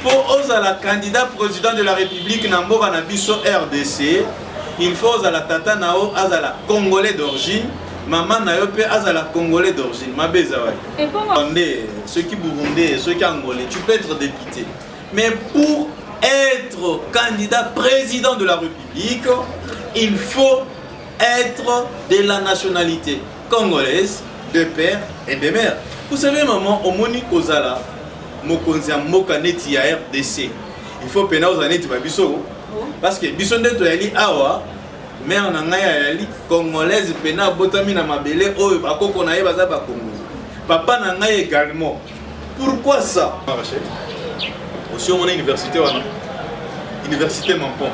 Pour la candidat président de la République Namboka Nabiso RDC, il faut la tata nao azala congolais d'origine, maman nayope azala congolais d'origine. Ma bezawai. Ceux qui burundais, ceux qui angolais, tu peux être député. Mais pour être candidat président de la République, il faut être de la nationalité congolaise, de père et de mère. Vous savez, maman, au Moni Kozala, Mokonzi Mokaneti à RDC, il faut pénal aux années de Bisso. Parce que Bisso de Toyali Awa, mère Nangaya Yali, congolaise, pénal, Botamina Mabele, oh, Bakoko Naye Bazaba Congo. Papa Nangaya également. Pourquoi ça? Aussi, on a une université, université Mampon.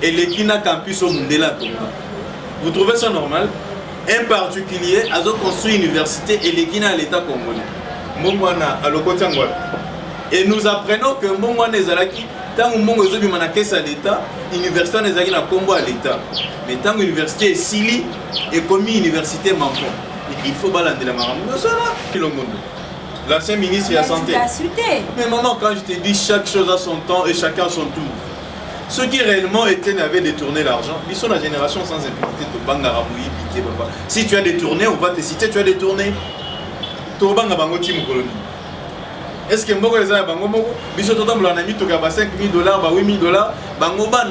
Et l'Ekina Campus au Mundela. Vous trouvez ça normal? Un particulier a construit une université et l'Ekina à l'État congolais. Mbongwana à l'Okotiangwa. Et nous apprenons que Mbongwana Ezalaki, tant que Mbongwana Ezobimana Kessa à l'État, l'université Ezalaki na Congo à l'État. Mais tant que l'université est Sili et commis université Mampon. Il faut balander la maramou. L'ancien ministre de la Santé. Mais maman, quand je te dis chaque chose a son temps et chacun son tour. Ceux qui réellement étaient n'avaient détourné l'argent, ils sont la génération sans impunité de Bangaramoui, Pité, papa. Si tu as détourné, on va te citer, tu as détourné. Tobanga Bangoti Moukoloni. Est-ce que Mboko les a Bango, Biso Totam l'a mis 5 000 $, 8 000 $, Bangoba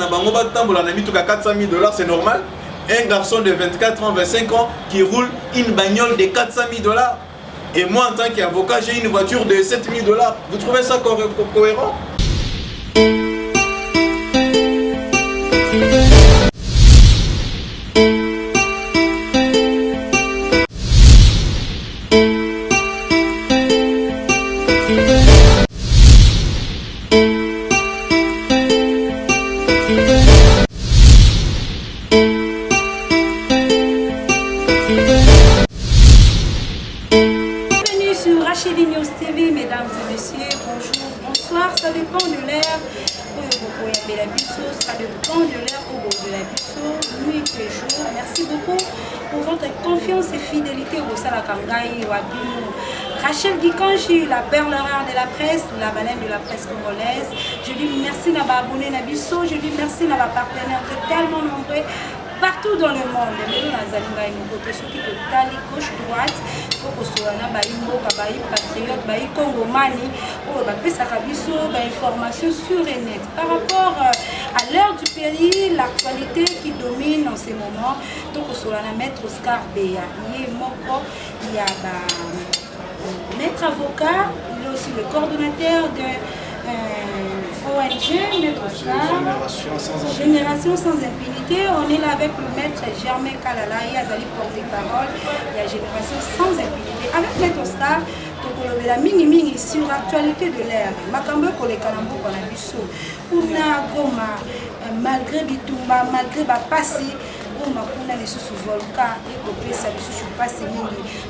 Tambola l'a mis 400 000 $, c'est normal? Un garçon de 24 ans, 25 ans qui roule une bagnole de 400 000 $. Et moi, en tant qu'avocat, j'ai une voiture de 7 000 $. Vous trouvez ça cohérent? Ça dépend de l'air où la bisso, ça dépend de l'air où de la bisso, nuit et jour. Merci beaucoup pour votre confiance et fidélité au Sala Kangai, Wabino. Rachel Gikanji, la perle rare de la presse, la baleine de la presse congolaise. Je dis merci à ma abonné à bisso, je dis merci à ma partenaire, vous êtes tellement nombreux. Partout dans le monde, mais nous avons une côté ceux qui tali gauche droite pour que ce soit un patriote, un congomani, pour que information sur et net. Par rapport à l'heure du pays, l'actualité qui domine en ces moments, donc que ce soit un maître Oscar Beya, il y a maître avocat, il est aussi le coordonnateur de ONG, Maître Oscar, Génération sans impunité. On est là avec le maître Germain Kalala, il y a Zali porte-parole, il y a Génération sans impunité. Avec Maître Oscar, la mini sur l'actualité de l'ère. Makambo Kolekalambo Konabiso, Una Goma, malgré Bitumba, malgré Bapassi.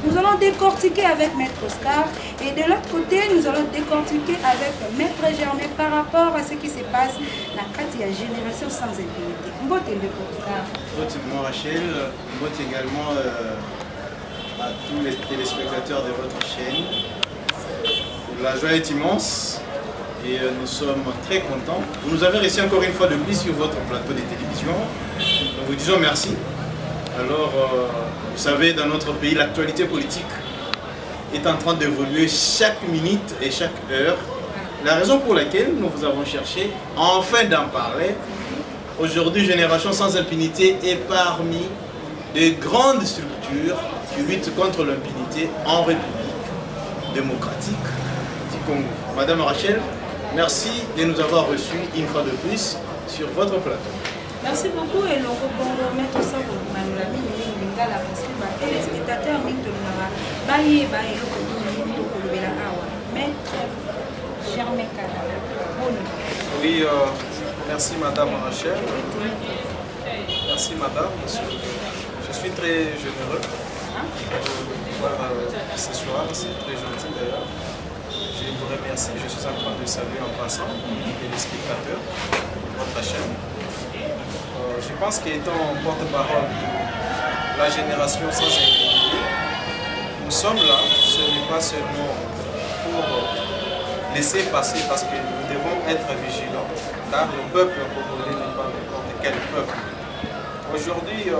Nous allons décortiquer avec Maître Oscar et de l'autre côté, nous allons décortiquer avec Maître Germain par rapport à ce qui se passe dans la génération sans impunité. Mbote de Oscar. Mbote Rachel, mbote également à tous les téléspectateurs de votre chaîne. La joie est immense et nous sommes très contents. Vous nous avez reçu encore une fois de plus sur votre plateau de télévision. Nous vous disons merci. Alors, vous savez, dans notre pays, l'actualité politique est en train d'évoluer chaque minute et chaque heure. La raison pour laquelle nous vous avons cherché, enfin d'en parler, aujourd'hui, Génération sans impunité est parmi des grandes structures qui luttent contre l'impunité en République démocratique du Congo. Madame Rachel, merci de nous avoir reçus une fois de plus sur votre plateau. Merci beaucoup et l'on va mettre ça pour Manolami, parce que les spectateurs, Maître Germain Kalala. Oui, merci Madame Rachel. Merci Madame. Je suis très généreux de vous voir ce soir, c'est très gentil d'ailleurs. Je vous remercie, je suis en train de saluer en passant les spectateurs de votre chaîne. Je pense qu'étant porte-parole de la génération sans impunité, nous sommes là, ce n'est pas seulement pour laisser passer parce que nous devons être vigilants, car le peuple congolais n'est pas n'importe quel peuple. Aujourd'hui, il y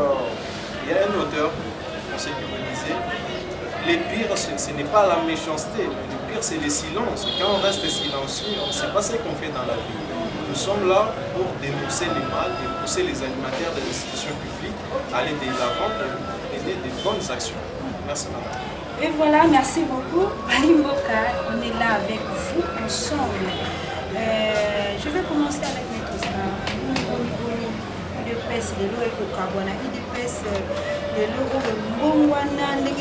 a un auteur français qui me disait, le pire, ce n'est pas la méchanceté, mais le pire, c'est le silence. Quand on reste silencieux, on ne sait pas ce qu'on fait dans la vie. Nous sommes là pour dénoncer les mal et pousser les animateurs des institutions publiques à aller de l'avant et mener de bonnes actions. Merci, madame. Et voilà, merci beaucoup. Balimboka, on est là avec vous ensemble. Je vais commencer avec mes tosca. IDPS, les lois et Kokabwana. IDPS, les lois de Mbongwana, les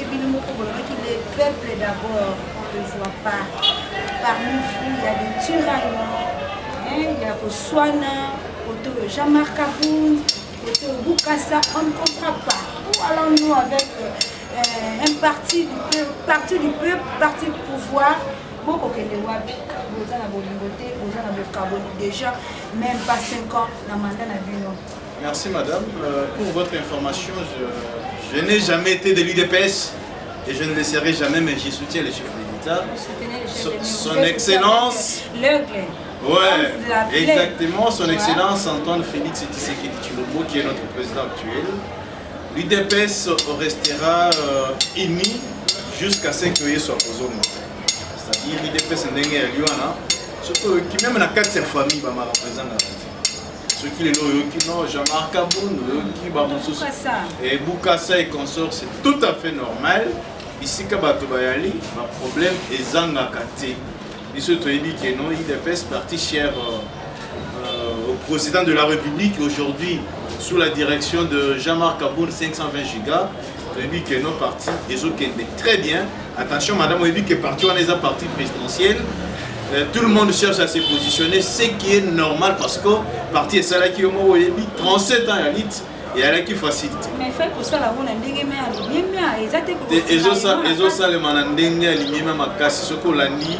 peuples d'abord, on ne le voit pas. Parmi vous, il y a des tiraillements. Il y a Koswana, Jean-Marc Kaboun, Boukassa, on ne comprend pas. Où allons-nous avec un parti du peuple, parti du pouvoir? Déjà, même pas 5 ans, la mandat n'a vu non. Merci madame. Pour votre information, je n'ai jamais été de l'UDPS et je ne le serai jamais, mais j'y soutiens les chefs de l'État. Son Excellence. Ouais, exactement, son Excellence Antoine Félix Tshisekedi Tshilombo, qui est notre président actuel. L'UDPS restera uni jusqu'à ce qu'il soit posé au monde. C'est-à-dire l'UDPS est ndenge ya liwana, surtout qui même na 4 familles ba représente. Ceux qui les non, Jean-Marc Kaboun, qui et Boukassa et consorts, c'est tout à fait normal. Ici Kabato Bayali, le problème est Zangakate. Ici Toyebi Keno, IDPS parti cher au président de la République aujourd'hui sous la direction de Jean-Marc Kaboun 520 gigas. Toyebi Keno parti Ezokende. Très bien. Attention, madame Oyebi qui est parti on est à parti présidentiel. Tout le monde cherche à se positionner, ce qui est normal parce que parti Salaki Omo Oyebi 37 ans à l'élite. Et elle a qui facilite. Mais il faut que ça la bonne ndenge mais ça le manandenge alimema makasi soko landi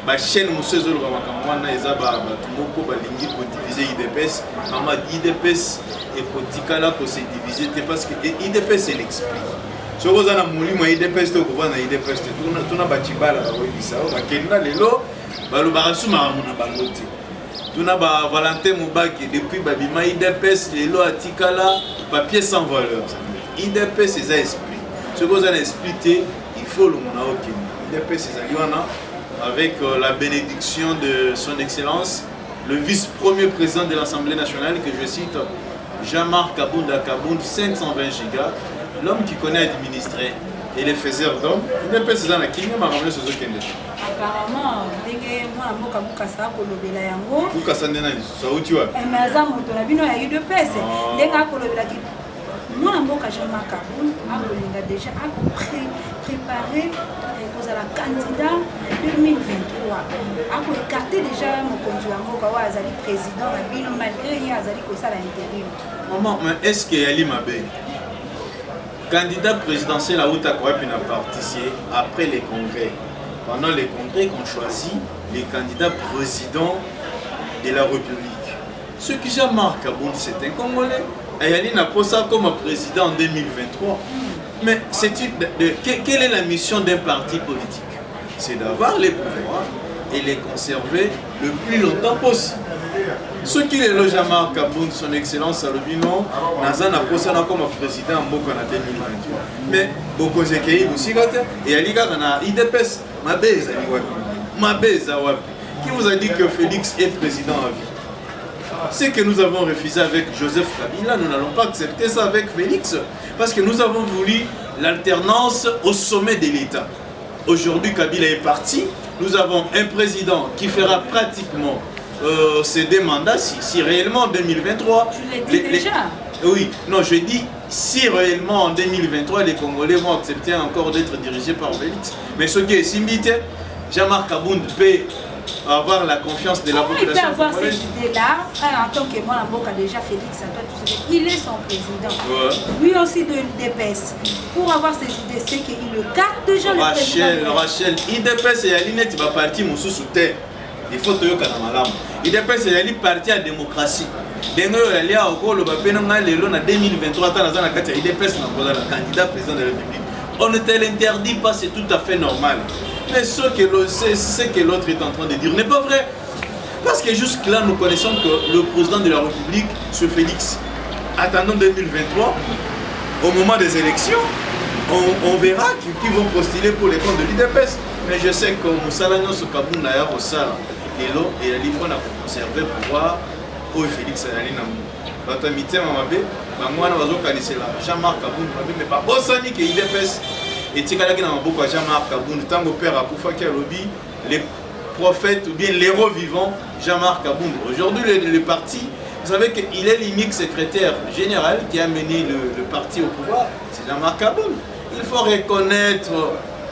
ba chaîne musezo lo makamwana eza ba tumoko ba lingi ko diviser IDPS ama IDPS et kotikala ko se diviser parce que IDPS c'est l'explique. Soko za na mulimo IDPS to ko na IDPS tuna ba chibala we bisa ba kenda lelo ba lo ba suma mona bangote. Tuna ba Valentin Moubaki depuis babima IDPS lelo atikala papier sans valeur. IDPS c'est un esprit. Ce que vous avez expliqué, il faut le monaoki. IDPS c'est un avec la bénédiction de son Excellence, le vice-premier président de l'Assemblée nationale que je cite, Jean-Marc Kaboun Kaboun, 520 gigas, l'homme qui connaît administrer et les faiseurs d'hommes. IDPS c'est un qui m'a ramené ce que apparemment, moi, Boukassa, Kolobela Yango. Boukassa, ça où tu vois? Mais ça, mon tour, il y a eu deux pèses. Les gars, Kolobela dit, moi, Jean-Marc Kaboun, a déjà préparé la candidat 2023. A écarté déjà mon conduit à Mokawa Azali président, malgré qu'il y a Azali Kosa l'intérim. Maman, mais est-ce qu'il y a l'Imabé? Candidat présidentiel à Outakoua n'a participé après les congrès. Pendant les congrès qu'on choisit les candidats présidents de la République. Ce qui Jean-Marc Kaboun, c'est un Congolais. Ayali n'a pas ça comme président en 2023. Mais quelle est la mission d'un parti politique? C'est d'avoir les pouvoirs et les conserver le plus longtemps possible. Ce qui est le Jean-Marc Kaboun, son Excellence Salobino, Nazan a posé comme président en 2023. Mais beaucoup de gens aussi, et Aliga na IDPS, qui vous a dit que Félix est président à vie? Ce que nous avons refusé avec Joseph Kabila, nous n'allons pas accepter ça avec Félix, parce que nous avons voulu l'alternance au sommet de l'État. Aujourd'hui, Kabila est parti, nous avons un président qui fera pratiquement ces 2 mandats, si réellement en 2023... Je l'ai dit déjà. Oui, non, je dis, si réellement en 2023, les Congolais vont accepter encore d'être dirigés par Félix. Mais ce qui est similité, Jean-Marc Kaboun peut avoir la confiance de la population. Il peut avoir cette idée-là, en tant que moi, a déjà Félix, il est son président. Ouais. Lui aussi de l'IDPS. Pour avoir ces idées, c'est qu'il le garde déjà le président. Rachel, l'IDPS et Aline, tu vas partir sous terre. Il faut te dire que l'IDPS c'est parti à la démocratie. En 2023, IDPS n'a pas le candidat président de la République. On ne te l'interdit pas, c'est tout à fait normal. Mais ce que l'autre est en train de dire n'est pas vrai. Parce que jusque-là, nous connaissons que le président de la République, M. Félix, attendons 2023, au moment des élections, on verra qui vont postuler pour les comptes de l'IDPS. Mais je sais que Moussala Nyonso Kaboun n'a au Sala. Et là, il a dit qu'on a conservé le pouvoir au Félix Alinamu. Batamité Mamabe, Bangwana Bazo Kanisela, Jean-Marc Kaboun, mais pas Bossani qui est l'IDPS. Et Tikalaki n'a beaucoup à Jean-Marc Kaboun, tant que père a Koufaki à Lobby, les prophètes ou bien l'héros vivant, Jean-Marc Kaboun. Aujourd'hui, le parti, vous savez qu'il est l'unique secrétaire général qui a mené le parti au pouvoir, c'est Jean-Marc Kaboun. Il faut reconnaître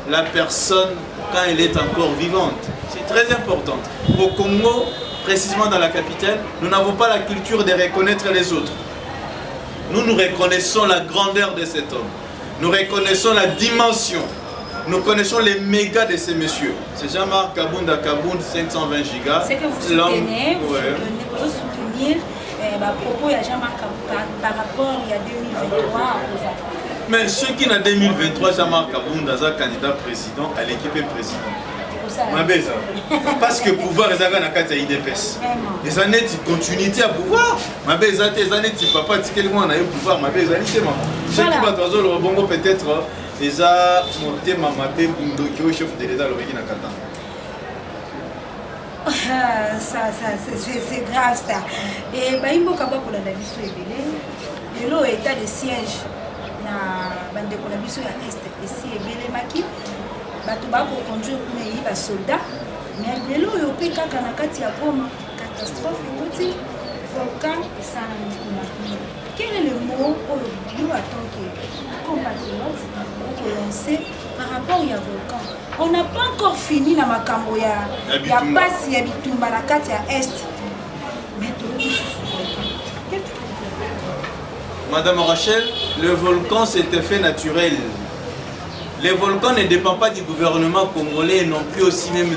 la personne quand elle est encore vivante. C'est très important. Au Congo, précisément dans la capitale, nous n'avons pas la culture de reconnaître les autres. Nous reconnaissons la grandeur de cet homme. Nous reconnaissons la dimension. Nous connaissons les mégas de ces messieurs. C'est Jean-Marc Kaboun d'Akaboun, 520 gigas. C'est que vous soutenez, vous soutenir propos de Jean-Marc Kaboun par rapport il y a 2023 Mais ce qui n'a 2023, Jean-Marc Kaboun dans un candidat président à l'équipe président. Parce que pouvoir est dans la carte IDPS. Les années de continuité à pouvoir. Les années de papa, on a eu pouvoir. Ce qui va dans le rebond peut-être, les a monté Mamabé Bundokio, chef de l'État, l'origine à Katan. C'est grave ça. Et Baïmbo Kaba pour la Daviso et le état de siège na bande de la biso à Est et si Ebele Maki. Bato bako conduire mais ba soldat mais lelo yo pe kaka na kati ya Goma catastrophe écoutez volcan et ça quel est le mot pour nous en tant que compatriotes pour lancer par rapport au volcan on n'a pas encore fini na makambo ya basi ya bitumba na kati ya Est mais tout Madame Rachel, le volcan c'est effet naturel. Les volcans ne dépendent pas du gouvernement congolais, non plus aussi même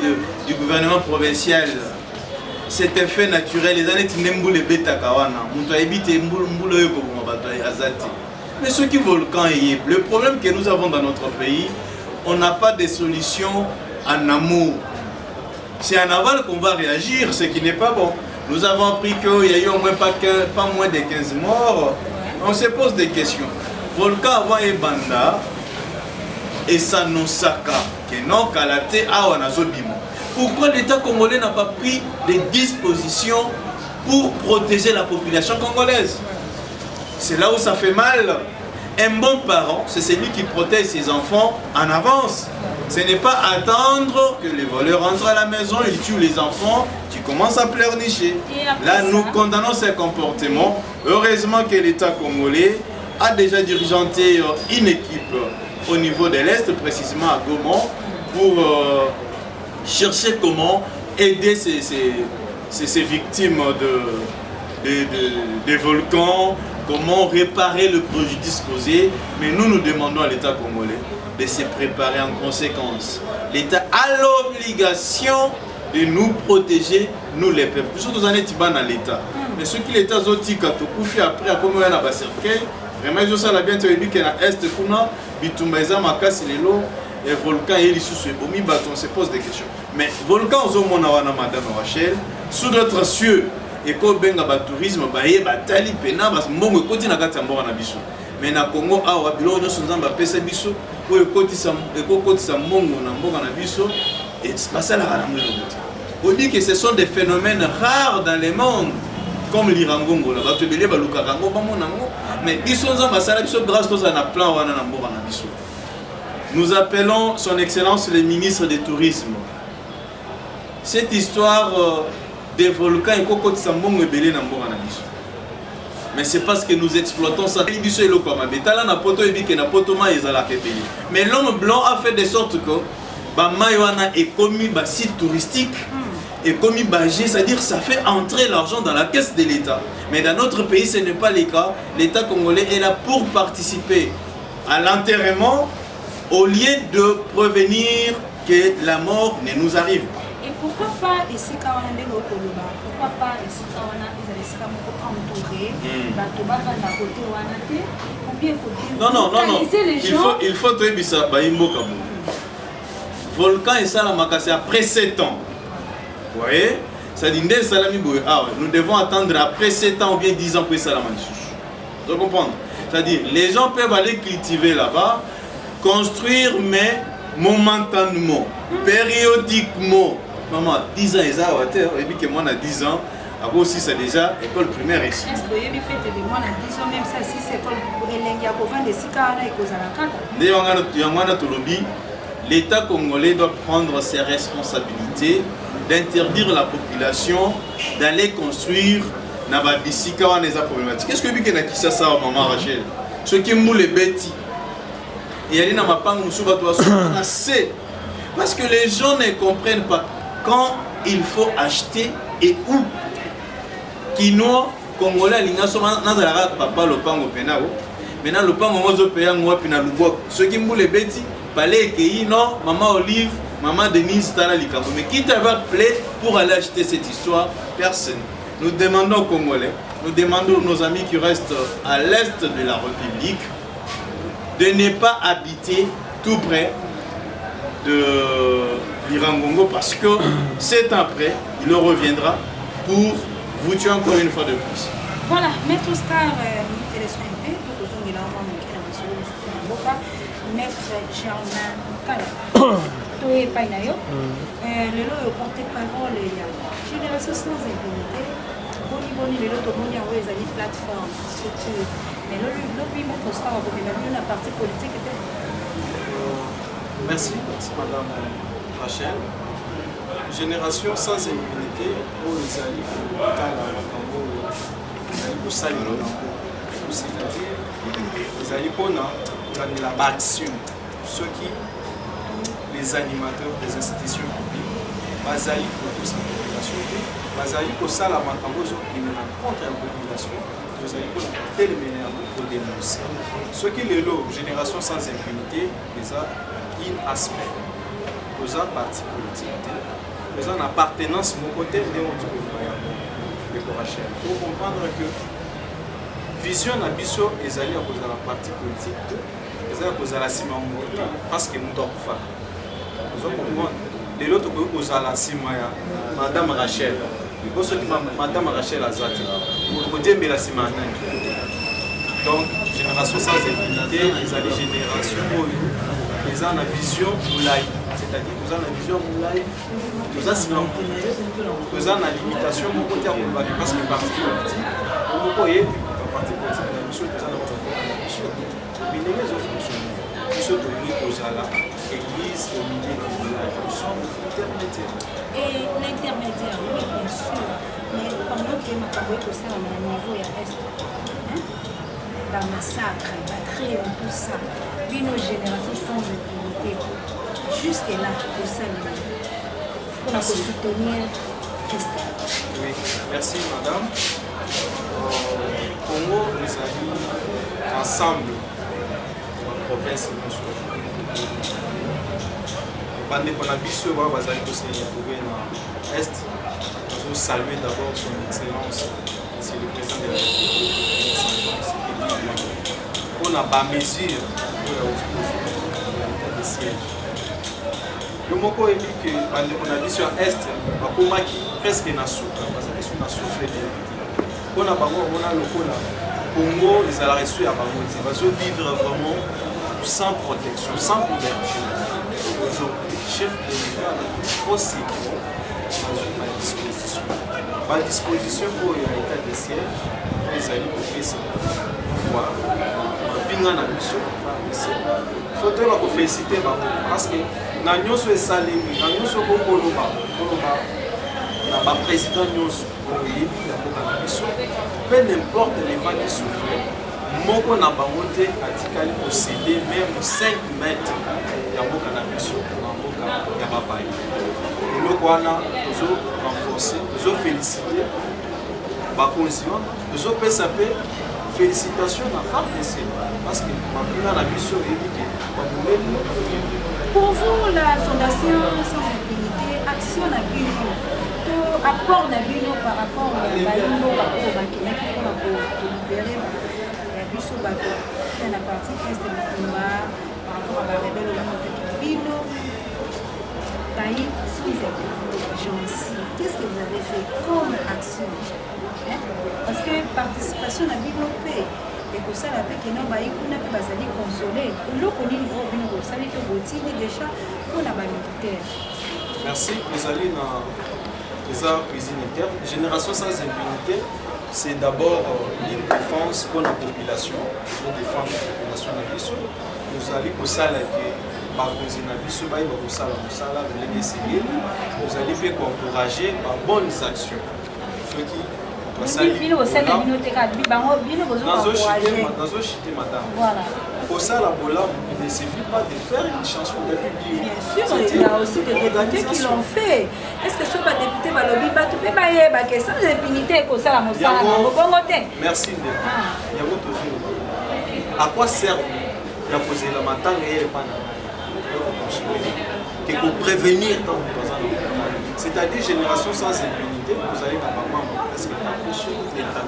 du gouvernement provincial. C'est un fait naturel. Les années Tinembu les bêta kawana, mais ce qui volcan est, le problème que nous avons dans notre pays, on n'a pas de solution en amour. C'est en aval qu'on va réagir, ce qui n'est pas bon. Nous avons appris qu'il y a eu au moins pas moins de 15 morts. On se pose des questions. Volcan avant et banda. Et ça nous saka que non Kalate Awanazobimo. Pourquoi l'État congolais n'a pas pris des dispositions pour protéger la population congolaise? C'est là où ça fait mal. Un bon parent, c'est celui qui protège ses enfants en avance. Ce n'est pas attendre que les voleurs rentrent à la maison, ils tuent les enfants, tu commences à pleurnicher. Là, nous condamnons ces comportements. Heureusement que l'État congolais a déjà dirigeanté une équipe au niveau de l'Est, précisément à Goma, pour chercher comment aider ces victimes de volcans, comment réparer le préjudice causé. Mais nous demandons à l'État congolais de se préparer en conséquence. L'État a l'obligation de nous protéger, nous les peuples. Surtout dans l'État. Mais ce qui l'État zotika to koufi après à comment on a bas cercueil. Vraiment, je sais bien que l'Est, Bitumba Makasi Lelo, et volcan et les sous-bomi, on se pose des questions. Mais volcan, Madame Rachel, sous d'autres cieux, et quand benga ba tourisme, tali pena, mongo koti na kati mbora na biso. Mais na Congo, awa bilo nyo sunzamba pesa biso, ou koti sa mongo na mbora na biso, et c'est pas ça la ramwe. On dit que ce sont des phénomènes rares dans le monde. Comme l'Irangongo, mais nous appelons son excellence le ministre du tourisme. Cette histoire des volcans mais c'est parce que nous exploitons ça. Mais l'homme blanc a fait de sorte que Maïwana est commis site touristique. Et comme Ibagé, c'est-à-dire ça fait entrer l'argent dans la caisse de l'État. Mais dans notre pays, ce n'est pas le cas. L'État congolais est là pour participer à l'enterrement au lieu de prévenir que la mort ne nous arrive. Et pourquoi pas ici quand on est au Koloba? Pourquoi pas ici quand on a entouré Non. Il faut te dire ça. volcan et Salamaka, c'est après 7 ans. Vous voyez? Ça dit, nous devons attendre après 7 ans ou bien 10 ans pour Salamaka. Vous comprenez? C'est-à-dire, les gens peuvent aller cultiver là-bas, construire, mais momentanément, périodiquement. Maman, 10 ans, et puis que moi, on a 10 ans, après aussi, c'est déjà école primaire ici. Est-ce que vous avez fait moi, on a 10 ans, même ça, si c'est école primaire, l'État congolais doit prendre ses responsabilités d'interdire la population d'aller construire na babisika wana eza problématique. Qu'est-ce que bike na kisa ça maman Rachel? Ce qui moule les bêtis. Et aller na mapango musu bato baso assez. Parce que les gens ne comprennent pas quand il faut acheter et où. Kino congolais linga so na zala papa lopango penao. Maintenant lopango mozo peya ngwa pina luboko. Ce qui moule les bêtis, palais que non, maman Olive, maman Denise tala likambo. Mais qui t'avait appelé pour aller acheter cette histoire? Personne. Nous demandons aux Congolais, nous demandons à nos amis qui restent à l'est de la République de ne pas habiter tout près de l'Irangongo parce que 7 ans après, il reviendra pour vous tuer encore une fois de plus. Voilà, Maître Star, Maître Germain Kala. Le porte-parole, Génération sans impunité. Boni, le Tomonia, où ils ont une plateforme, structure. Mais le Maître Star, la partie politique était. Merci Madame Rachel. Génération sans impunité, où les alliés c'est-à-dire les alliés pour la action, ceux qui les animateurs des institutions publiques, Bazali pour toute sa population, Bazali pour ça la Makambozo qui est contre la population, Bazali pour téléméner pour dénoncer. Ce qui est la génération sans impunité, c'est un aspect, c'est un parti politique, c'est une appartenance mon côté de notre il faut comprendre que vision na biso ezali à cause de la partie politique, ezali à cause de la ciment parce que nous devons faire. Vous comprenez? Les autres que vous allez à Madame Rachel, parce que Madame Rachel a zati, vous dites mais la ciment. Donc génération sans impunité, les alliés génération ils ont la vision moulay, c'est-à-dire ils ont la vision moulay, ils ont ciment, ils ont la limitation mon côté parce que parti politique, vous voyez, parti politique, monsieur ils ont la vision, mais les autres fonctionnaires, ils sont tenus aux ala. Église au milieu du village, nous sommes intermédiaires. Et l'intermédiaire, oui, bien sûr. Mais pendant que ma parole est au niveau et à l'est, la massacre, la trêve, tout ça, puis nos générations sans impunité, jusque-là, pour ça, pour la soutenir, oui, merci madame. Congo, les amis, ensemble, la province, Bande Konabiso, Bazali Kosé, trouvé dans l'Est. Nous saluer d'abord son excellence, c'est le président de la République. On n'a pas mesure pour la de siège. Le mot est dit que Bande Konabiso à Est, à qui presque n'a souffle, parce que c'est une souffle de on a le Congo, ils ont reçu à Bangoti. Ils vont vivre vraiment sans protection, sans couverture. Aujourd'hui, chef de l'État aussi à disposition. À disposition pour l'état de siège, les alliés pour faire ça. Pouvoir, pinga na mission, il faut te féliciter parce que na nyonso esalemi, na nyonso bokoloba, na ba président nyonso oyebi na boka na mission, peu n'importe les vents qui souffrent. Moko na bango te atikali posséder même 5 mètres ya mboka na biso na mboka ya bapai. Eloko wana tozo renforcer, tozo féliciter bakonzi wana, tozo pesa pe félicitations na FARDC parce que mapinga na biso eyebi ke babuleli. Pour vous, la Fondation Sans Impunité, action na bino, apport na bino par rapport à baino bakoko bakendaki mpona kolibere biso bato na partie est de Mutumba par rapport à la rebelle au Bino Qu'est-ce que vous avez fait comme action? Parce que participation à la développée. Et que ça, la paix qui n'a pas eu, qu'on a pu basaler consoler. L'eau qu'on dit, on vient de salir que vous tirez déjà pour la militaire. Merci. Vous allez dans les arts cuisine interne. Génération sans impunité, c'est d'abord une défense pour la population. Pour défendre la population de l'Abisso. Nous allons pour ça, par cuisine Abisso, nous allons encourager par bonnes actions. Ceux qui pour ça, la bola, il ne suffit pas de faire une chanson de public. Bien sûr, il y a aussi des députés qui l'ont fait. Est-ce que ce député va le dire? Tu peux pas que sans impunité, que ça la moussa. Merci. À quoi sert la poser le matin et le que pour prévenir tant c'est-à-dire génération sans impunité, vous allez normalement presque sur l'État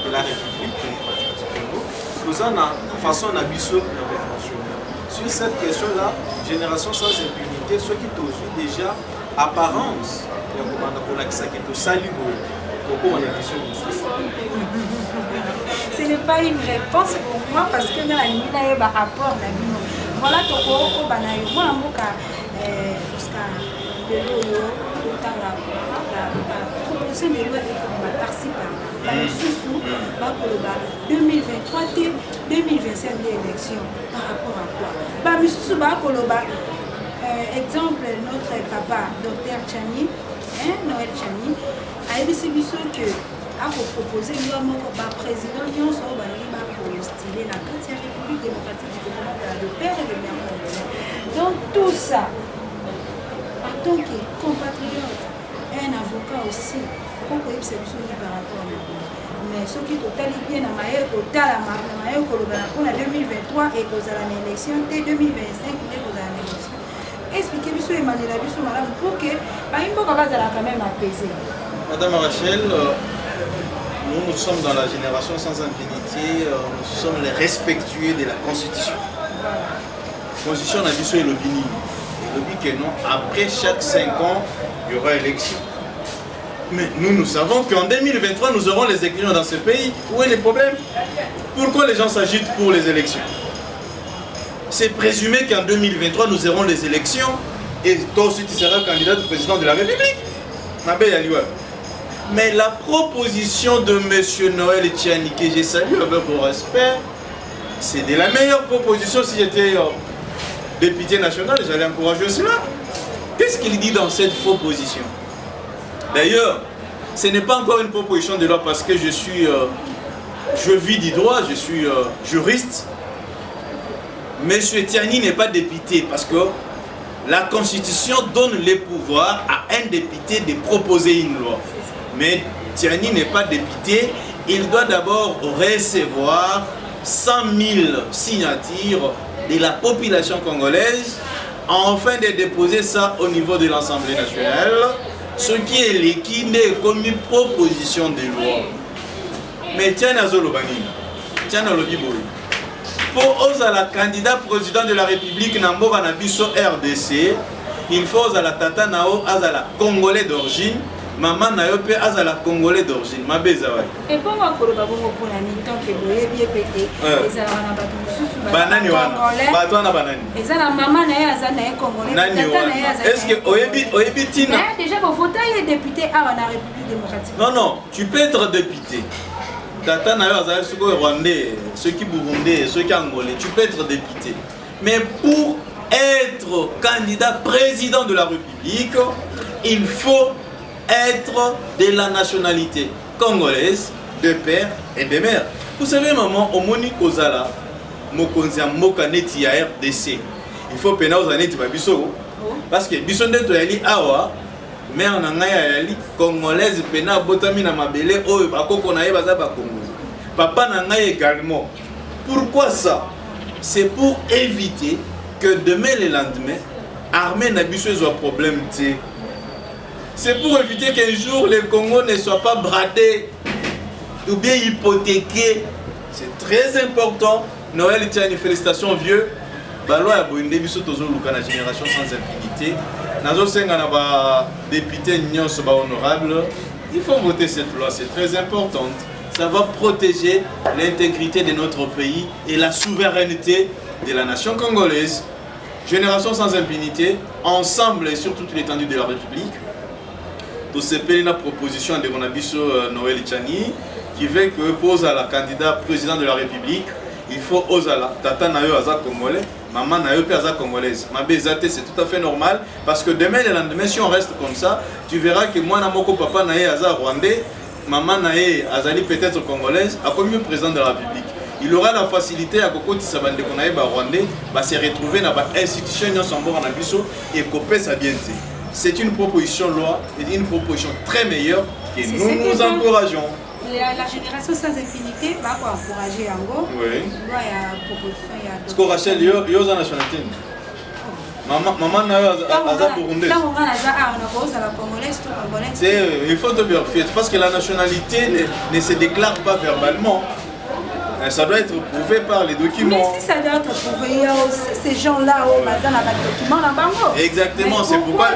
de la République démocratique du Congo. Nous avons une façon d'habituer de fonctionner. Sur cette question-là, génération sans impunité, ceux qui t'ont déjà apparence, ce n'est pas une réponse pour moi parce que dans la ligne, il y a un rapport. Voilà, tu proposition de loi participa par 2023 2025 l'élection par rapport à quoi exemple notre papa Dr Tchani Noël Tchani a décidé que a proposé le président nyonso pour styler la 4e République démocratique du Congo le père et le mère congolais. Donc tout ça en tant que compatriote, un avocat aussi, pourquoi il s'est par rapport à mais ce qui est totalement bien dans ma pour la 2023 et pour l'élection de 2025 et pour l'élection. Expliquez-moi Emmanuel madame pour que quand même apaiser. Madame Rachel, nous sommes dans la génération sans impunité, nous sommes les respectueux de la Constitution. La Constitution n'a dit sur le bini. Le but que non, après chaque 5 ans, il y aura élection. Mais nous savons qu'en 2023, nous aurons les élections dans ce pays. Où est le problème? Pourquoi les gens s'agitent pour les élections? C'est présumé qu'en 2023, nous aurons les élections et toi aussi tu seras candidat au président de la République. Mais la proposition de M. Noël Tchani, que j'ai salué avec vos respect, c'est de la meilleure proposition si j'étais député national, j'allais encourager cela. Qu'est-ce qu'il dit dans cette proposition? D'ailleurs, ce n'est pas encore une proposition de loi parce que je vis du droit, je suis juriste. Monsieur Tchani n'est pas député parce que la Constitution donne les pouvoirs à un député de proposer une loi. Mais Tchani n'est pas député, il doit d'abord recevoir 100 000 signatures de la population congolaise afin de déposer ça au niveau de l'Assemblée nationale, ce qui est l'équilibre comme une proposition de loi. Mais Tchani Azolobani, Tchani Olobiboui, pour la candidat président de la République Namboka Nabiso RDC, il faut la tata nao azala congolais d'origine, maman nayo pe azala congolais d'origine, ma bezawai. Et pour moi pour le babongo pour la mi-temps que vous avez bien pété, les arabes na banani wana, batwana banani. Et ça la maman nayo azana congolais, tata nayo azana. Est-ce que oyebi tina? Déjà pour voter il est député à la République démocratique. Non, tu peux être député. Tata nayo azala ceux qui rwandais, ceux qui burundais, ceux qui angolais, tu peux être député. Mais pour être candidat président de la République, il faut être de la nationalité congolaise, de père et de mère. Vous savez, maman, au Moni Kozala, Mokonzia Mokaneti à RDC, il faut pénal aux années de Babiso. Parce que Bisonde Toyali Awa, mère Nangayali, congolaise, pénal, Botamina Mabele, oh, Bakoko Naye Bazaba Congo. Papa Nangaye également. Pourquoi ça? C'est pour éviter que demain et le lendemain, armée Nabiso soit problème. C'est pour éviter qu'un jour le Congo ne soit pas bradé ou bien hypothéqué. C'est très important. Noël Tchani, félicitations vieux. Balois Aboinde Biso Tozo Luka, la génération sans impunité. Nazo Sengana ba député nyonso ba honorable, il faut voter cette loi, c'est très importante. Ça va protéger l'intégrité de notre pays et la souveraineté de la nation congolaise. Génération sans impunité, ensemble et sur toute l'étendue de la République. Tout ce pays la proposition de Bonabiso Noël Tchani qui veut que pose à la candidat président de la République, il faut osala tata nayo aza congolais, maman nayo pe aza congolaise. Ma bezate c'est tout à fait normal parce que demain et le lendemain si on reste comme ça, tu verras que moi na moko papa naye aza rwandais, maman naye azali peut-être congolaise, a comme président de la République. Il aura la facilité à kokoti sabande konaye ba rwandais, va se retrouver dans ba institution nyonso na biso et coper sa bien. C'est une proposition loi, et une proposition très meilleure que nous encourageons. La génération sans impunité va encourager Yango. Oui. Il y a proposition. Parce que Rachel, yo za nationalité. Maman na aza burundaise. Là on va la congolaise, tout congolaise. Il faut te vérifier parce que la nationalité ne se déclare pas verbalement. Ça doit être prouvé par les documents. Mais si ça doit être prouvé, il y a aussi ces gens-là au bazar avec les documents là bango. Exactement, c'est pourquoi.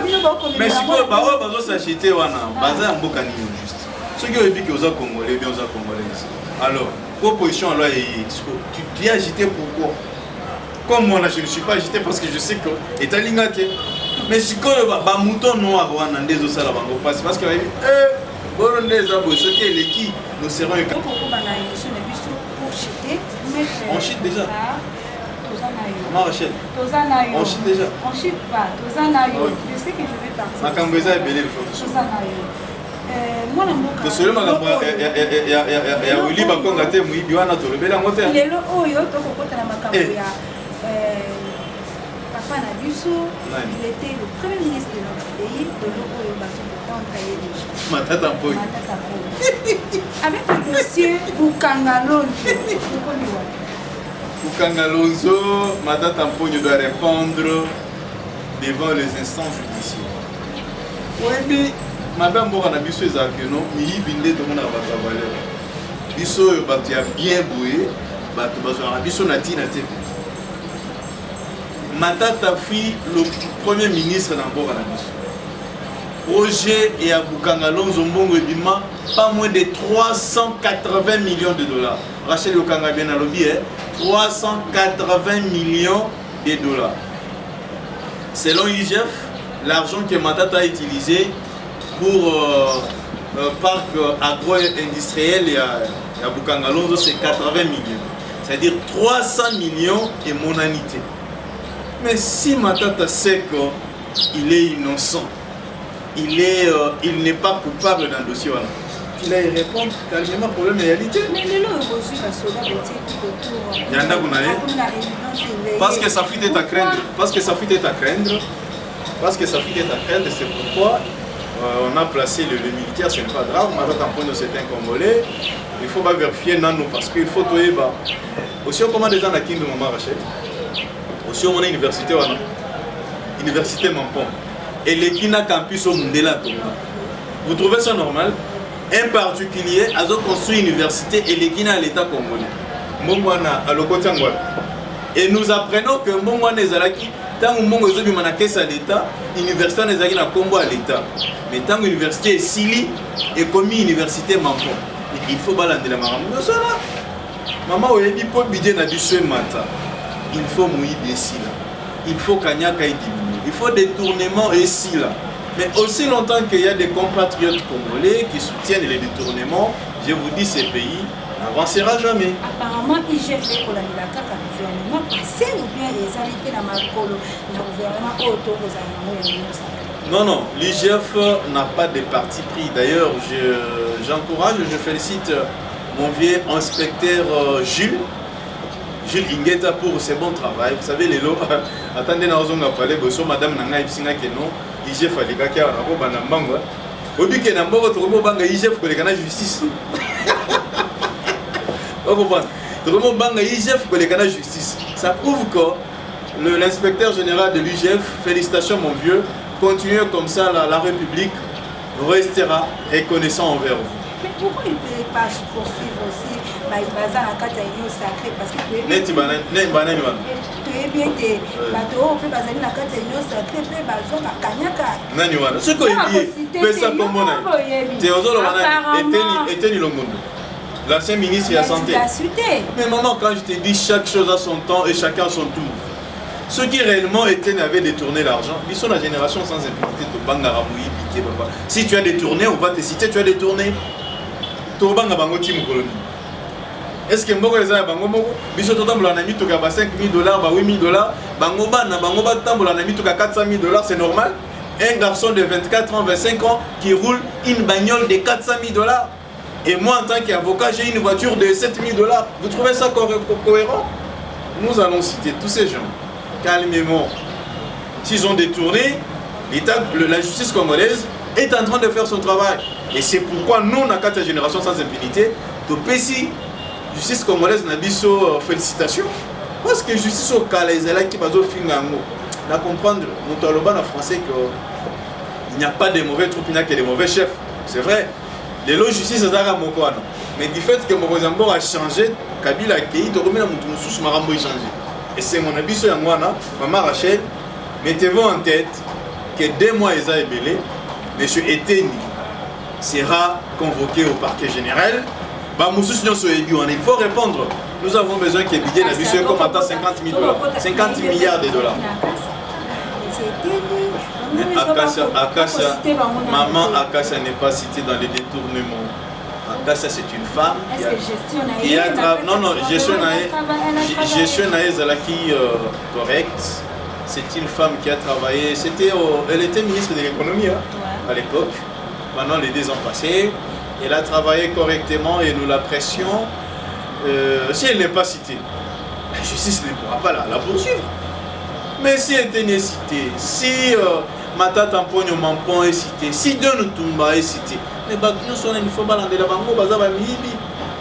Mais si quoi, bazo s'acheter wana, bazar mboka ni juste. Ceux qui ont dit que vous êtes congolais, bien vous êtes congolais. Alors, proposition loi tu t'es agité pourquoi? Comme moi je ne suis pas agité parce que je sais que est alignaté. Mais si quoi ba mouton noir wana ndezo sala bango passe parce que Borondez abo ce qui est l'équipe nous serons on chute déjà. Rachel. On chute déjà. On chute pas. Je sais que je vais partir. Makambeza est belé le photo. Moi na mboka. To solo makamba ya Willy Bakonga te muibi wana to lebela ngote. Lelo oyo to kokota na makambo ya papa na biso. Il était le premier ministre de notre pays de l'oyo bato de Matata Mpoy. Avec le dossier Bukangalonzo. Bukangalonzo, Matata Mpoy doit répondre devant les instances judiciaires. Oui, madame Bora biso ezaki non, mi binde to mona ba valeur. Biso bato ya bien boué, bato bazwa biso na tina te. Matata fui le premier ministre na Bora na biso. Roger et Bukangalonzo Mbongo Bima, pas moins de 380 millions de dollars. Rachel Yokanga bien à lobby, 380 millions de dollars. Selon l'IGF, l'argent que Matata a utilisé pour parc agro-industriel à Bukangalonzo, c'est 80 millions. C'est-à-dire 300 millions et monanité. Mais si Matata sait qu'il est innocent, il n'est pas coupable dans le dossier. Voilà. Il a y répondre calmement pour la réalité. Mais le lot aussi parce que il y en a parce que ça fuite est à craindre. Parce que ça fuite est à craindre. Parce que ça fuite est à craindre, c'est pourquoi on a placé le militaire, ce n'est pas grave. Maintenant, quand c'est un Congolais, il faut pas vérifier non parce qu'il faut tout bas. Aussi on commande des gens à King de Maman Rachel. Aussi on a une université Université Mampon. Et les Kina Campus au Mundela. Vous trouvez ça normal? Un particulier a construit une université et les Kina à l'État congolais. Mbongwana à l'Okotangwa. Et nous apprenons que Mbongwana est Zalaki, tant que Mbongo est à l'État, l'université est à Congo à l'État. Mais tant que l'université est Sili et comme université Mampon. Il faut balander la maman. Maman, on a dit pour budget n'a dit ce matin. Il faut mouiller ici là. Il faut Kanyaka diminue. Il faut des tournements ici là. Mais aussi longtemps qu'il y a des compatriotes congolais qui soutiennent les détournements, je vous dis, ces pays n'avancera jamais. Apparemment, IGF fait pour la gouvernement passé ou bien les invités dans ma colo, le gouvernement autour aux Non, l'IGF n'a pas de parti pris. D'ailleurs, j'encourage, je félicite mon vieux inspecteur Jules Ingeta pour ses bons travail. Vous savez, les lots, attendez, nous avons parlé de madame Nanga Ipsina Keno, IGF a les gars qui ont un bango. Au but qu'il y a un bango, tu remontes banga IGF pour les canaux justice. Tu remontes banga IGF pour les canaux justice. Ça prouve que l'inspecteur général de l'IGF, félicitations mon vieux, continuez comme ça, la République restera reconnaissant envers vous. Mais pourquoi il ne peut pas poursuivre aussi? Il va à la carte sacrée parce que bien te bateau peut bazali na kati union sacrée pe bazo bakanyaka nani wana ce ko yebi pesa kombo na te ozolo wana eteni longondo l'ancien ministre de la santé. Mais maman, quand je te dis chaque chose a son temps et chacun son tour. Ceux qui réellement étaient avaient détourné l'argent, ils sont la génération sans impunité de Bangaramoui, Piqué, papa. Si tu as détourné, on va te citer, tu as détourné. Tobanga Bango Tim Colonie. Est-ce que Mboko les a Bango Moko? Biso Totambola n'a mis tout à 5 000 $, 8 000 $, Bango Ba Tambola n'a mis tout à 400 000 $, c'est normal. Un garçon de 24 ans, 25 ans qui roule une bagnole de 400 000 $. Et moi, en tant qu'avocat, j'ai une voiture de 7 000 $. Vous trouvez ça cohérent? Nous allons citer tous ces gens. Calmement. S'ils ont détourné, la justice congolaise est en train de faire son travail. Et c'est pourquoi nous, on a 4 générations sans impunité. Donc, si justice congolaise n'a pas félicitations. Parce que justice au Calais, là qui va faire on comprendre, nous avons en français qu'il n'y a pas de mauvais troupes, il n'y a que de mauvais chefs. C'est vrai. Les lois de justice, c'est ça. Mais du fait que Mokozambo a changé, Kabila a accueilli, tu remets la moutounoussous, Marambo a changé. Et c'est mon avis sur Yangwana, Maman Rachel, mettez-vous en tête que 2 mois, Eza Ebele, M. Eteni sera convoqué au parquet général. Il faut répondre. Nous avons besoin qu'il y ait budget d'habitude comme attend 50 000 $, 50 milliards de dollars. Maman Akassia n'est pas citée dans les détournements. Akassia, c'est une femme qui a travaillé. Non, gestion Zalaki correct. C'est une femme qui a travaillé. Elle était ministre de l'économie à l'époque. Maintenant, les 2 ans passés. Elle a travaillé correctement et nous l'apprécions. Si elle n'est pas citée, la justice ne pourra pas la poursuivre. Mais si elle était citée, si Mata Tamponyo Mampon est cité, si Don Tumba est cité, mais nous sommes une fois balandé la bango, bazaba mibi.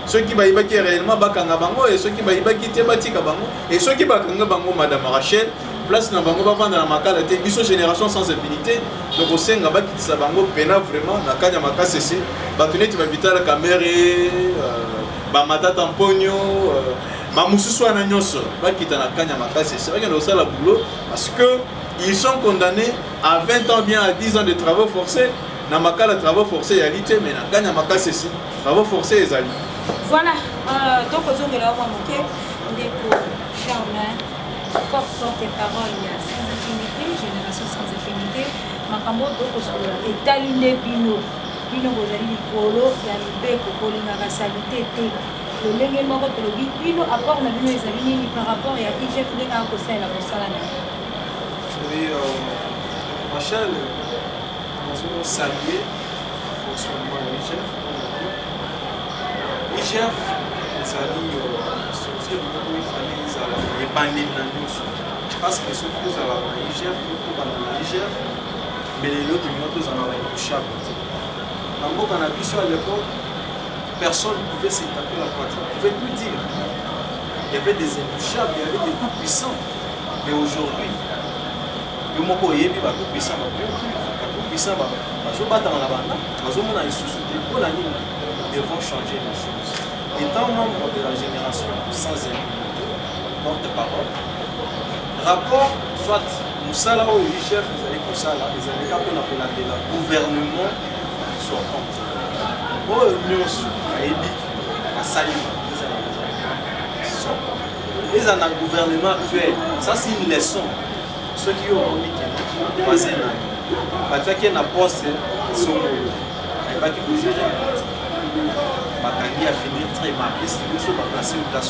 Ceux qui baïbaki réellement bakanga bango et ceux qui baïbaki tebatika bango et ceux qui bakanga bango Madame Rachel, place na bango ba vendre la makala te biso génération sans impunité. Donc au sein ngaba kitisa bango pena vraiment na kanya makasese, batuneti ba vitala kamere ba Mata Tamponyo Mamususu Ananyos, bakita na kanya makasese, bakenda osala boulot parce que ils sont condamnés à 20 ans, bien à 10 ans de travaux forcés. Dans ma cas, les travaux forcés, il y a l'ité, mais dans ma cas, c'est ça. Travaux forcés, ils allaient. Voilà. Donc, aux autres, là, on va monter. On est pour Germain. Porte tes paroles, il y a sans infinité, génération sans infinité. Makambo, donc, et Taline Bino. Bino, vous allez dire, Polo, il y a l'Ibé, Polo, il y a la salité. Le lengue moko tolobi bino apport na bino ezali nini par rapport ya IGF ndenge akosala kosala na oui, Rachel, nous allons saluer le fonctionnement de l'IGF. L'IGF, les alliés sortir de l'eau, il fallait les banner dans nous. Parce que ceux qui ont l'IGF, nous avons l'IGF, mais les autres, nous avons l'intouchable. Dans le cannabis à l'époque, personne ne pouvait s'étaper la poitrine, on ne pouvait plus dire. Il y avait des intouchables, il y avait des tout puissants. Mais aujourd'hui, il y a des tout puissants, nous devons changer les choses. Étant membre de la génération sans impunité, porte-parole, rapport, soit Moussala ou le chef, les années Moussala, les années quand on appelle la gouvernement sortant. Oh, nous, à Salim, les années gouvernement actuel, ça c'est une leçon. Ceux qui ont dit qu'ils ont passé parce qu'il y a un poste, ils sont pas qui bouger. Bakandi a fini très mal. Est-ce qu'ils sont placés au place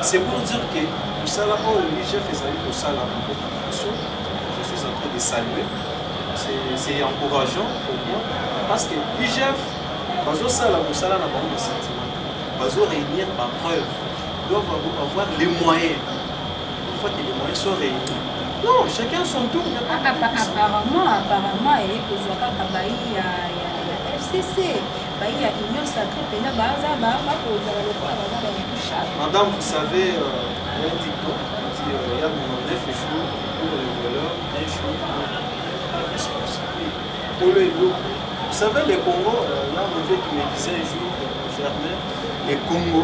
c'est pour dire que pour ça là, le chef est allé pour ça là. Je suis en train de saluer. C'est encourageant pour moi parce que l'IGF, dans ça là, pour ça là, n'a pas de sentiment. Ils doivent réunir ma preuve. Ils doivent avoir les moyens. Une fois que les moyens sont réunis. Non, chacun son tour. Apparemment, il y a FCC, il y a Union Sacrée, Madame, vous savez, il y a un dicton qui dit il y a 9 jours pour le voleur, 1 jour pour le responsable. Pour le loup. Vous savez, les Congo, là, on veut qui me disait un jour, Germain, les Congo,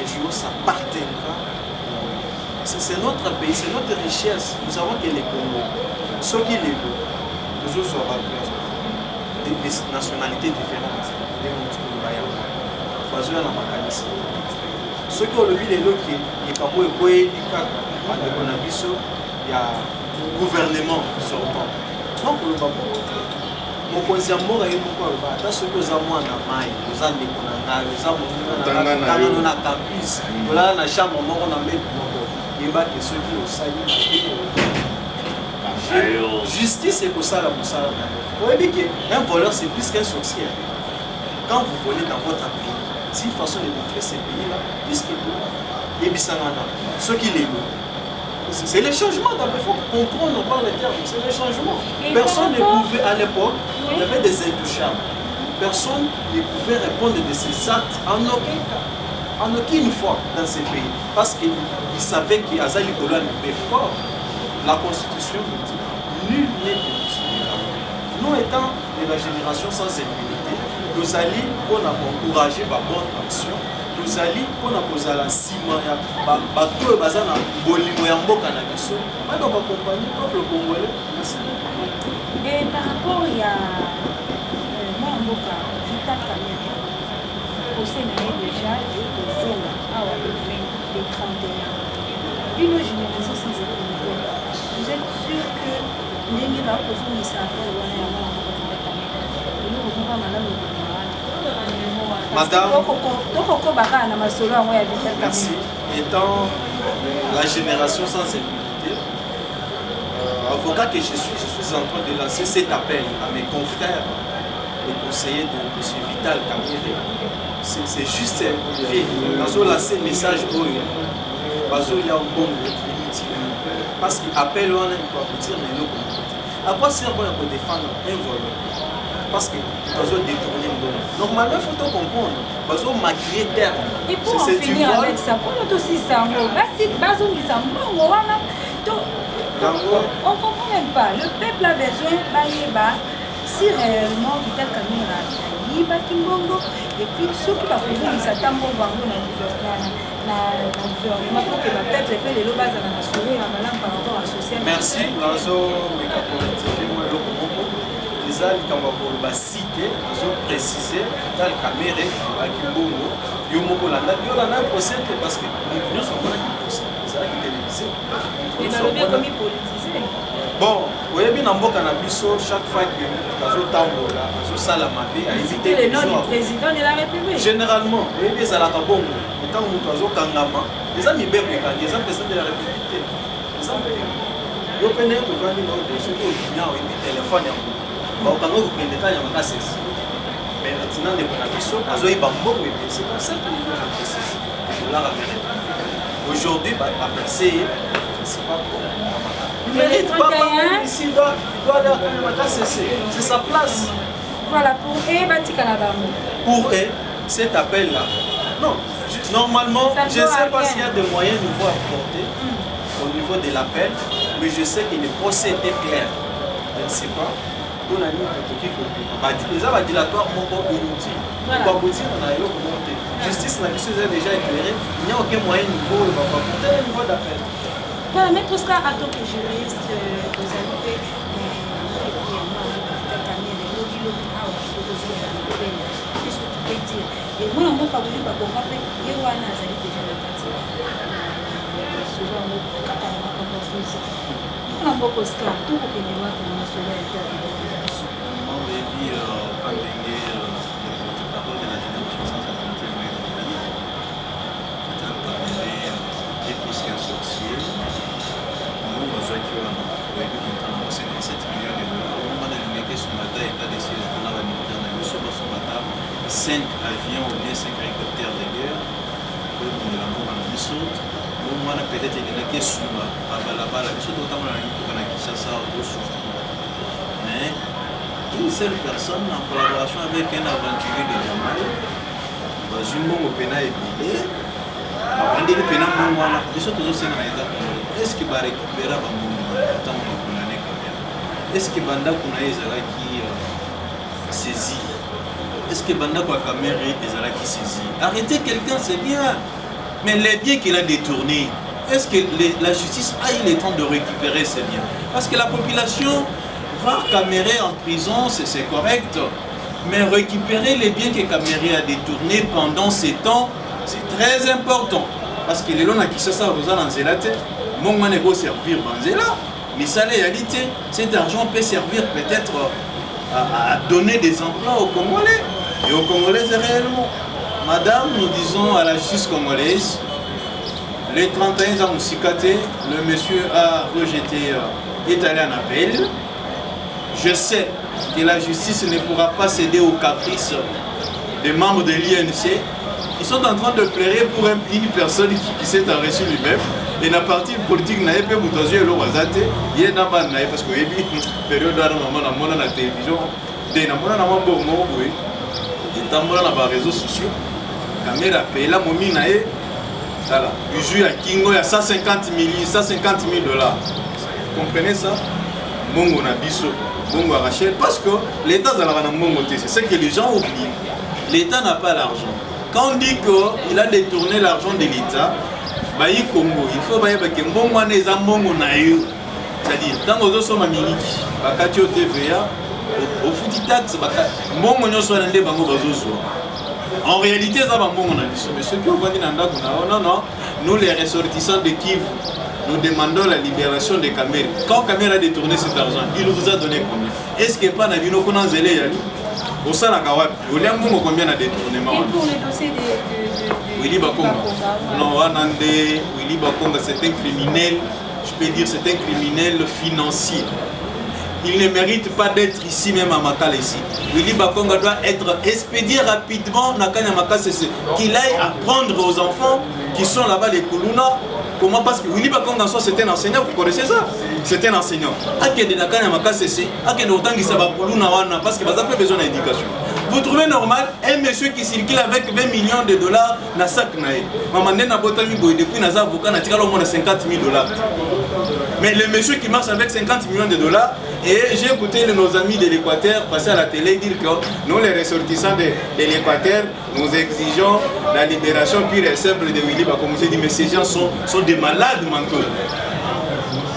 région, ça appartiendra. C'est notre pays, c'est notre richesse. Nous savons que les Congo, ceux qui les veulent, nous autres aurons des nationalités différentes. Ceux qui ont le but de l'eau qui est comme il y a gouvernement sur le temps. Donc, mon conseil mort est beaucoup. Ceux qui ont moins de maille, nous avons des on a campus, voilà la chambre, on a mis il y a ceux qui ont salué. Justice c'est pour ça la moussala. Vous voyez qu'un voleur c'est plus qu'un sorcier. Quand vous volez dans votre pays, c'est une façon de montrer ces pays-là, puisque vous, et ceux qui les louent. C'est les changements, il faut comprendre par les termes, c'est les changements. Personne ne pouvait, à l'époque, il y avait des intouchables. Personne ne pouvait répondre de ces actes en aucun cas, en aucune fois dans ces pays. Parce qu'ils savaient qu'Azali Kola ne peut pas. La Constitution nous dit, nul n'est impossible. Nous étant de la génération sans impunité, nous allons pour encourager ma bonne action. Nous allons pour poser la ciment, bateau bazana bolimo ya mboka na biso, pas dans accompagner le peuple congolais. Et par rapport à moi mboka Vital Kamerhe, au Sénégal déjà de jour à 20 31. Une génération sans impunité. Vous êtes sûr que ndenge ba kozongisa appel wana ya mwana mboka Vital Kamerhe? Nous retrouvons madame Madame, merci. Étant la génération sans impunité, avocat que je suis en train de lancer cet appel à mes confrères, les conseillers de M. Vital Kamerhe. C'est juste un lancer un message où il y a un bon inutile. Parce qu'il appelle on a pour aboutir, mais nous à quoi sert pour défendre un voleur? Parce que nous avons détourné le monde. Normalement, il faut tout comprendre. Nous avons maquillé terre. Et pour en finir avec ça, pour nous aussi, ça, on ne comprend même pas. Le peuple a besoin de si réellement Vital Kamerhe a Kimbongo, et puis ceux qui vont pouvoir s'attendre au gouvernement pour que le peuple fait les lois dans la souris par rapport à la société. Merci. Les alliés va citer, ils ont précisé Vital Kamerhe à Kimbongo, Yomokolanda, Yolanda procède parce que nous sommes pas qui c'est là qui télévisé. Mais dans le bien commis politisé. Bon, vous voyez bien en Bokanabiso, chaque fois que Kazo Tambola, Kazo Salamabe a évité le nom du président de la République. Généralement, vous voyez bien Zalaka Bongo, autant que Kazo Kangama, les amis Bébé, les amis présidents de la République. Les amis Bébé. Vous prenez pour prendre une autre, ceux qui ont un téléphone. Mais maintenant, c'est comme ça que aujourd'hui, je ne sais pas il ne mérite pas ici, il doit aller à c'est sa place. Voilà, pour eux, pour eux, cet appel-là. Non, normalement, je ne sais pas s'il y a des moyens nouveaux à apporter au niveau de l'appel, mais je sais que le procès était clair. Je ne sais pas. On a mis les avons dilatoire inutile. Pour aboutir, on a eu monté. Justice n'a déjà éclairé. Il n'y a aucun moyen nouveau d'appel. Voilà, Maître Oscar, en tant que juriste, vous avez fait qu'est-ce que tu peux dire? Et moi, on m'a pas voulu pas qu'on rappelle, il y a un azali déjà le quartier. Souvent, on a on a beaucoup Oscar, tout pour que les lois qu'on a sauvé le terre. On va dire, quand les porte-parole de la génération sans impunité, Vital Kamerhe est plus qu'un sorcier. Nous, nous avons 57 millions de dollars. On a donné son matin état de siège pour la militaire. Nous sommes sur la table 5 avions ou bien 5 hélicoptères de guerre. Pour la mort en Bissau. On a peut-être été sur la balabala. Bissau, notamment la Ligue pour la Kinshasa, mais une seule personne en collaboration avec un aventurier de Jamal, Bazumbo Pena et Bilé, on dit que Pena Mouana, ils sont toujours en état. Est-ce qu'il va récupérer un temps de condamné quand même? Est-ce que Banda Kounaï qui saisit? Est-ce que Banda Kamerhe qui saisit? Arrêter quelqu'un, c'est bien. Mais les biens qu'il a détournés, est-ce que la justice a eu le temps de récupérer ces biens? Parce que la population va Caméré en prison, c'est correct. Mais récupérer les biens que Caméré a détournés pendant ces temps, c'est très important. Parce que les gens qui se savent dans Nzela, mon man peut servir Banzela, mais ça réalité, cet argent peut servir peut-être à donner des emplois aux Congolais et aux Congolaises réellement. Madame, nous disons à la justice congolaise, les 31 ans Moussikate, le monsieur a rejeté, est allé en appel. Je sais que la justice ne pourra pas céder aux caprices des membres de l'INC. Ils sont en train de pleurer pour une personne qui s'est enrichie lui-même. Et la partie politique n'a pas boutosé le wazate. Il est dans la parce que la période où on a la télévision, on a les réseaux sociaux. Caméra paye la momie nae. Voilà. Il joue à Kingo, il y a 150 000 dollars. Vous comprenez ça? Mongo na biso, Mongo a Rachel. Parce que l'État a la Mongo, c'est ce que les gens oublient. L'État n'a pas l'argent. Quand on dit qu'il a détourné l'argent de l'État, Baï Congo, il faut que Mongo n'est pas Mongo naïu. C'est-à-dire, dans les autres miniki, Bakatio TVA, au foutitax, Mongo n'y soit n'andé bango bazozo. En réalité, ça va Mongo na biso. Mais ceux qui ont vendu nanda kuna, non, nous les ressortissants de Kivu, nous demandons la libération de Caméré. Quand Caméré a détourné cet argent, il vous a donné combien? Est-ce qu'il n'y a pas Nabino Konan Zélé Yali? Au sein de la Kawapi, il y a combien de détournements? Et pour le dossier de Willy Bakonga. Non, Willy Bakonga, c'est un criminel, je peux dire, c'est un criminel financier. Il ne mérite pas d'être ici, même à Makala ici. Willy Bakonga doit être expédié rapidement à Makala, qu'il aille apprendre aux enfants qui sont là-bas, les Kuluna. Comment? Parce que Willy Bakonga en soi, c'est un enseignant, vous connaissez ça? C'est un enseignant. Parce qu'il n'a pas besoin d'éducation. Vous trouvez normal un monsieur qui circule avec 20 millions de dollars dans sac naïe? Maman n'a pas depuis Naza avocat n'a tiré au moins 50 000 dollars. Mais le monsieur qui marche avec 50 millions de dollars, et j'ai écouté nos amis de l'Équateur passer à la télé dire que nous, les ressortissants de l'Équateur, nous exigeons la libération pure et simple de Willy Bakonga. J'ai dit, mais ces gens sont des malades mentaux.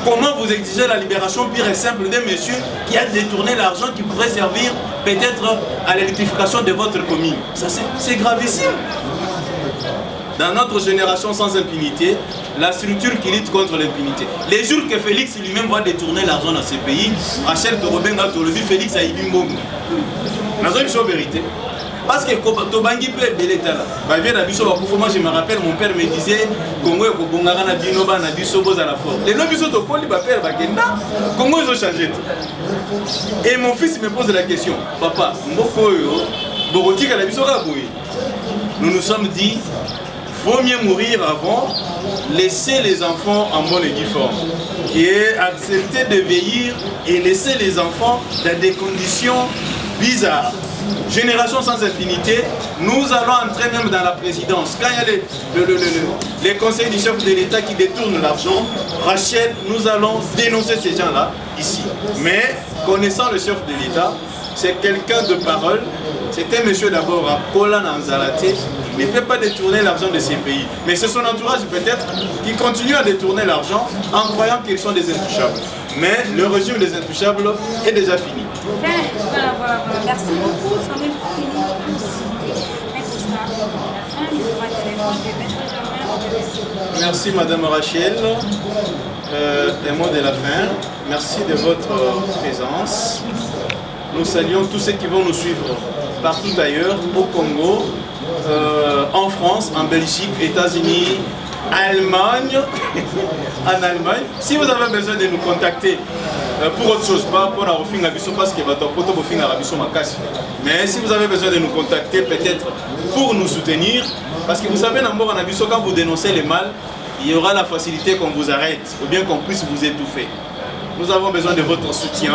Comment vous exigez la libération pure et simple d'un monsieur qui a détourné l'argent qui pourrait servir peut-être à l'électrification de votre commune? Ça, c'est gravissime. Dans notre génération sans impunité, la structure qui lutte contre l'impunité. Les jours que Félix lui-même va détourner l'argent dans ces pays, Rachel Torobenga Torobi, Félix a eu une bombe. Nous avons une vérité. Parce que Tobangi peut être belé là. Moi je me rappelle, mon père me disait Congo et Kobongara na binoba na biso boza la force. Les nobiso to poli ba père bakenda. Congo ils ont changé. Et mon fils me pose la question, papa, mboko yo bokotika la biso ka boye. Nous nous sommes dit vaut mieux mourir avant, laisser les enfants en bonne et due forme. Et accepter de vieillir et laisser les enfants dans des conditions bizarres. Génération sans impunité, nous allons entrer même dans la présidence. Quand il y a les conseils du chef de l'État qui détournent l'argent, Rachel, nous allons dénoncer ces gens-là ici. Mais connaissant le chef de l'État, c'est quelqu'un de parole. C'est un monsieur d'abord à Kola Nanzalate. Il ne peut pas détourner l'argent de ces pays. Mais c'est son entourage peut-être qui continue à détourner l'argent en croyant qu'ils sont des intouchables. Mais le régime des intouchables est déjà fini. Voilà. Merci beaucoup. Ça m'est fini. Merci Madame Rachel. Un mot de la fin. Merci de votre présence. Nous saluons tous ceux qui vont nous suivre partout ailleurs, au Congo, en France, en Belgique, États-Unis, Allemagne, en Allemagne. Si vous avez besoin de nous contacter pour autre chose, pas pour la Rofing Abisso, parce que votre poteau Rofing Abisso m'a cassé. Mais si vous avez besoin de nous contacter, peut-être pour nous soutenir, parce que vous savez, en Abisso, quand vous dénoncez le mal, il y aura la facilité qu'on vous arrête, ou bien qu'on puisse vous étouffer. Nous avons besoin de votre soutien.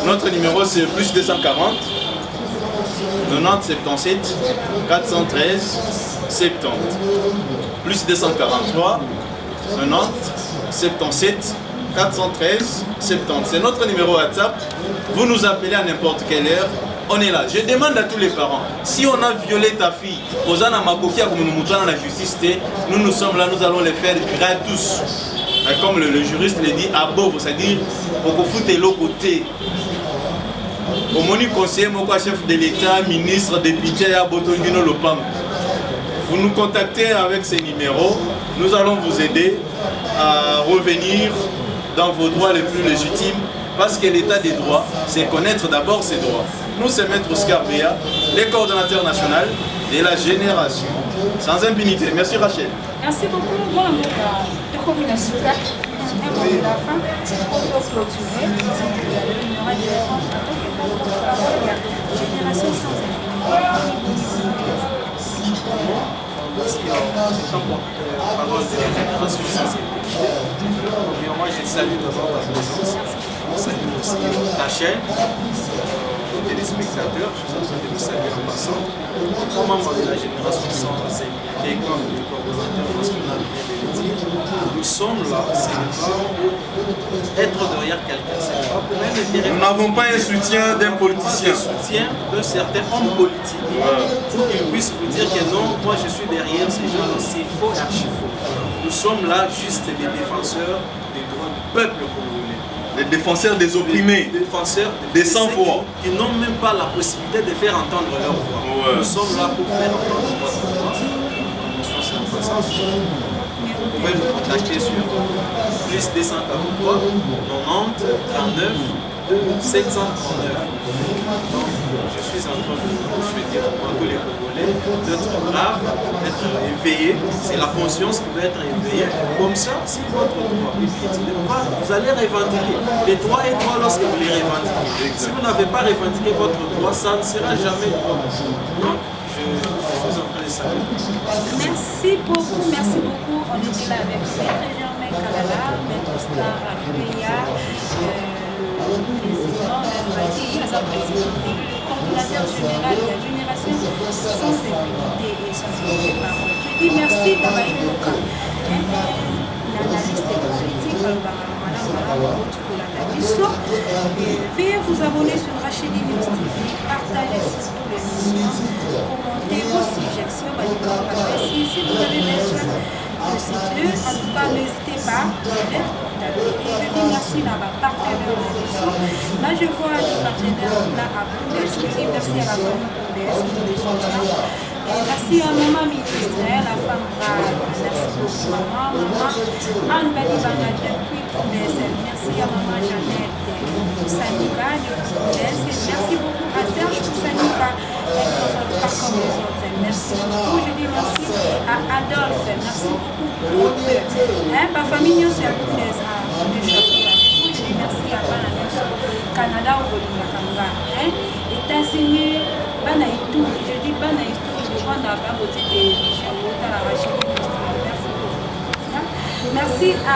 Notre numéro c'est plus 240 90 77 413 70. Plus 243 90 77 413 70. C'est notre numéro WhatsApp. Vous nous appelez à n'importe quelle heure. on est là. Je demande à tous les parents, si on a violé ta fille, la justice, nous sommes là, nous allons les faire gratos. Comme le juriste le dit, à beau, c'est-à-dire, pour que foutre l'autre côté. Au moni conseiller, mon chef de l'État, ministre, député, à Botondino Lopam. Vous nous contactez avec ces numéros, nous allons vous aider à revenir dans vos droits les plus légitimes, parce que l'état des droits, c'est connaître d'abord ses droits. Nous, c'est Maître Oscar Béa, les coordonnateurs nationaux de la génération sans impunité. Merci Rachel. Merci beaucoup. Bon, de combination, un mot de la fin, on peut clôturer. Il y aura des réponses à la génération sans impunité. Merci en parole de la génération sans impunité. Moi, je salue d'abord ta présence. Je salue aussi ta chaîne. Les téléspectateurs, je suis en train de vous saluer en passant. Comme membre de la génération sans impunité, comme le coordonnateur national vient de le dire, nous sommes là, ce n'est pas pour être derrière quelqu'un, ce n'est pas pour un intérêt. Nous n'avons pas un soutien d'un politicien. Un soutien d'un certain homme politique pour qu'il puisse vous dire que non, moi je suis derrière ces gens-là, c'est faux et archi faux. Nous sommes là juste des défenseurs des droits du peuple congolais. Les défenseurs des opprimés, des défenseurs des sans-voix, qui n'ont même pas la possibilité de faire entendre leur voix. Ouais. Nous sommes là pour faire entendre votre voix. Vous pouvez nous contacter sur plus 243 90 39 739. Donc, je suis en train de vous souhaiter à tous les Congolais d'être braves, d'être éveillés. C'est la conscience qui doit être éveillée. Comme ça, si votre droit est piétiné, vous allez revendiquer. Les droits et droits lorsque vous les revendiquez. Si vous n'avez pas revendiqué votre droit, ça ne sera jamais droit. Donc, je suis en train de saluer. Merci beaucoup. On était là avec Maître Germain Kalala, Maître Oscar Béa, président, coordinateur général de la génération sans impunité et sans parole. Je dis merci d'avoir été là. L'analyste politique, veuillez vous abonner sur Rachel News TV, partagez surtout l'émission, commentez vos suggestions. Si vous avez besoin de ces deux, en tout cas, n'hésitez pas à les contacter. Et je dis merci à ma partenaire de l'émission. Là, je vois les partenaires là à Boudès. Je dis merci à la famille Boudès pour les soutiens. Merci à maman ministre, la femme brave. Merci beaucoup maman. Anne Balibanga depuis Boudès. Merci à maman Jeannette Sanika de Boudès. Merci beaucoup à Serge Sanika comme les autres. Merci beaucoup. Je dis merci à Adolphe. Merci beaucoup. Ma famille nous c'est à Boudès. Je dis merci à Bananeso, Canada au Bolivie, États-Unis, Banaïtou. Je dis Banaïtou. Merci à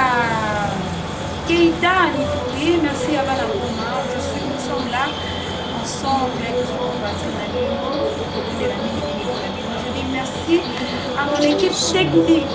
Keita Anitouri, merci à Balakoma. Nous sommes là ensemble je dis merci à mon équipe technique.